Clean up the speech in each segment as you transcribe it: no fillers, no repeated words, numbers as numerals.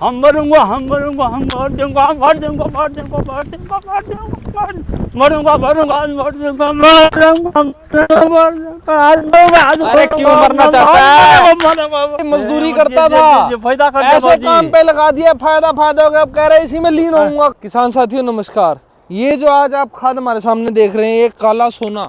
हम मरूंगा, हम मरूंगा, हम मर दूंगा, मर दूंगा, मर दूंगा, मर दूंगा, मर दूंगा, मरूंगा, मरूंगा, मर दूंगा, मरूंगा, मरूंगा। अरे क्यों मरना चाहता है? मजदूरी करता था, फायदा कर ऐसे काम पे लगा दिया, फायदा फायदा हो गया, अब कह रहे इसी में लीन होऊंगा। किसान साथियों नमस्कार। ये जो आज आप खाद हमारे सामने देख रहे हैं, ये काला सोना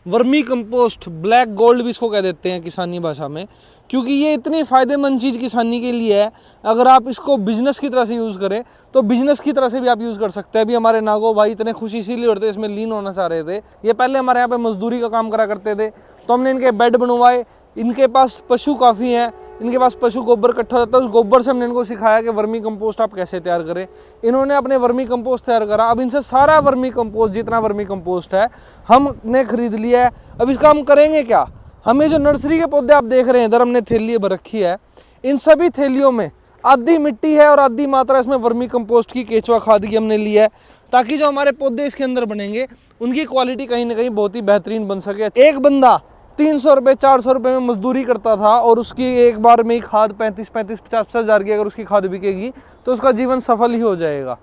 वर्मी कंपोस्ट, ब्लैक गोल्ड भी इसको कह देते हैं किसानी भाषा में, क्योंकि ये इतनी फ़ायदेमंद चीज़ किसानी के लिए है। अगर आप इसको बिजनेस की तरह से यूज़ करें तो बिजनेस की तरह से भी आप यूज़ कर सकते हैं। अभी हमारे नागो भाई इतने खुशी इसीलिए होते इसमें लीन होना चाह रहे थे। ये पहले हमारे यहाँ पे मजदूरी का काम करा करते थे, तो हमने इनके बेड बनवाए। इनके पास पशु काफ़ी हैं, इनके पास पशु गोबर इकट्ठा होता है, उस गोबर से हमने इनको सिखाया कि वर्मी कंपोस्ट आप कैसे तैयार करें। इन्होंने अपने वर्मी कंपोस्ट तैयार करा। अब इनसे सारा वर्मी कंपोस्ट, जितना वर्मी कंपोस्ट है, हमने खरीद लिया है। अब इसका हम करेंगे क्या? हमें जो नर्सरी के पौधे आप देख रहे हैं, इधर हमने थैली भर रखी है, इन सभी थैलियों में आधी मिट्टी है और आधी मात्रा इसमें वर्मी कंपोस्ट की, केचुआ खाद की हमने ली है, ताकि जो हमारे पौधे इसके अंदर बनेंगे उनकी क्वालिटी कहीं ना कहीं बहुत ही बेहतरीन बन सके। एक बंदा 300 रुपये 400 रुपये में मजदूरी करता था और उसकी एक बार में ही खाद 35-50 हज़ार की अगर उसकी खाद बिकेगी तो उसका जीवन सफल ही हो जाएगा।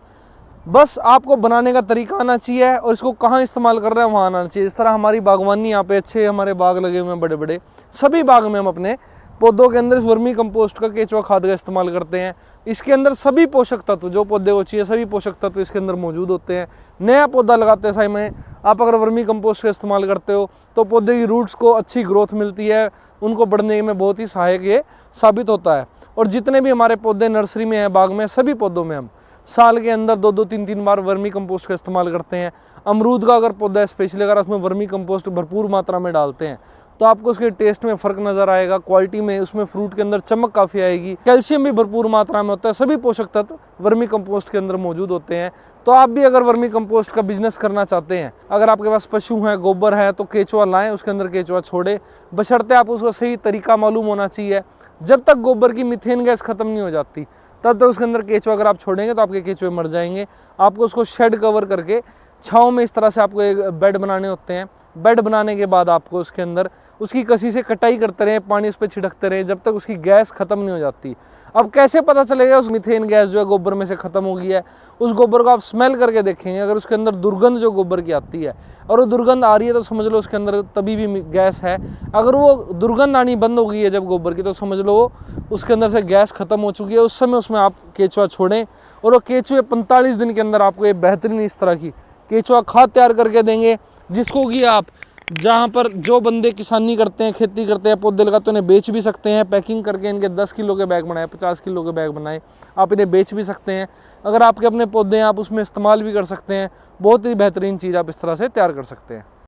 बस आपको बनाने का तरीका आना चाहिए और इसको कहाँ इस्तेमाल कर रहे हैं वहाँ आना चाहिए। इस तरह हमारी बागवानी, यहाँ पे अच्छे हमारे बाग लगे हुए हैं बड़े बड़े, सभी बाग में हम अपने पौधों के अंदर इस वर्मी कंपोस्ट का, केचुआ खाद का इस्तेमाल करते हैं। इसके अंदर सभी पोषक तत्व जो पौधे को चाहिए, सभी पोषक तत्व इसके अंदर मौजूद होते हैं। नया पौधा लगाते समय में आप अगर वर्मी कंपोस्ट का इस्तेमाल करते हो तो पौधे की रूट्स को अच्छी ग्रोथ मिलती है, उनको बढ़ने में बहुत ही सहायक ये साबित होता है। और जितने भी हमारे पौधे नर्सरी में हैं, बाग में, सभी पौधों में हम साल के अंदर 2-2 3-3 बार वर्मी कंपोस्ट का इस्तेमाल करते हैं। अमरूद का अगर पौधा है स्पेशली, अगर उसमें वर्मी कंपोस्ट भरपूर मात्रा में डालते हैं तो आपको उसके टेस्ट में फ़र्क नज़र आएगा, क्वालिटी में, उसमें फ्रूट के अंदर चमक काफ़ी आएगी। कैल्शियम भी भरपूर मात्रा में होता है, सभी पोषक तत्व वर्मी कंपोस्ट के अंदर मौजूद होते हैं। तो आप भी अगर वर्मी कंपोस्ट का बिजनेस करना चाहते हैं, अगर आपके पास पशु हैं, गोबर है, तो केचुआ लाएँ, उसके अंदर केचुआ छोड़े, बशर्ते आप उसका सही तरीका मालूम होना चाहिए। जब तक गोबर की मीथेन गैस ख़त्म नहीं हो जाती तब तक उसके अंदर केचुआ अगर आप छोड़ेंगे तो आपके केचुए मर जाएंगे। आपको उसको शेड कवर करके छाँव में इस तरह से आपको एक बेड बनाने होते हैं। बेड बनाने के बाद आपको उसके अंदर उसकी कसी से कटाई करते रहें, पानी उस पर छिड़कते रहें जब तक उसकी गैस ख़त्म नहीं हो जाती। अब कैसे पता चलेगा उस मीथेन गैस जो है गोबर में से ख़त्म हो गई है? उस गोबर को आप स्मेल करके देखेंगे, अगर उसके अंदर दुर्गंध जो गोबर की आती है और वो दुर्गंध आ रही है तो समझ लो उसके अंदर तभी भी गैस है। अगर वो दुर्गंध आनी बंद हो गई है जब गोबर की, तो समझ लो उसके अंदर से गैस ख़त्म हो चुकी है। उस समय उसमें आप केचुआ छोड़ें और वो केचुए 45 दिन के अंदर आपको ये बेहतरीन इस तरह की केचुआ खाद तैयार करके देंगे, जिसको कि आप जहाँ पर जो बंदे किसानी करते हैं, खेती करते हैं, पौधे लगाते हैं, उन्हें बेच भी सकते हैं। पैकिंग करके इनके 10 किलो के बैग बनाए, 50 किलो के बैग बनाए, आप इन्हें बेच भी सकते हैं। अगर आपके अपने पौधे हैं आप उसमें इस्तेमाल भी कर सकते हैं। बहुत ही बेहतरीन चीज़ आप इस तरह से तैयार कर सकते हैं।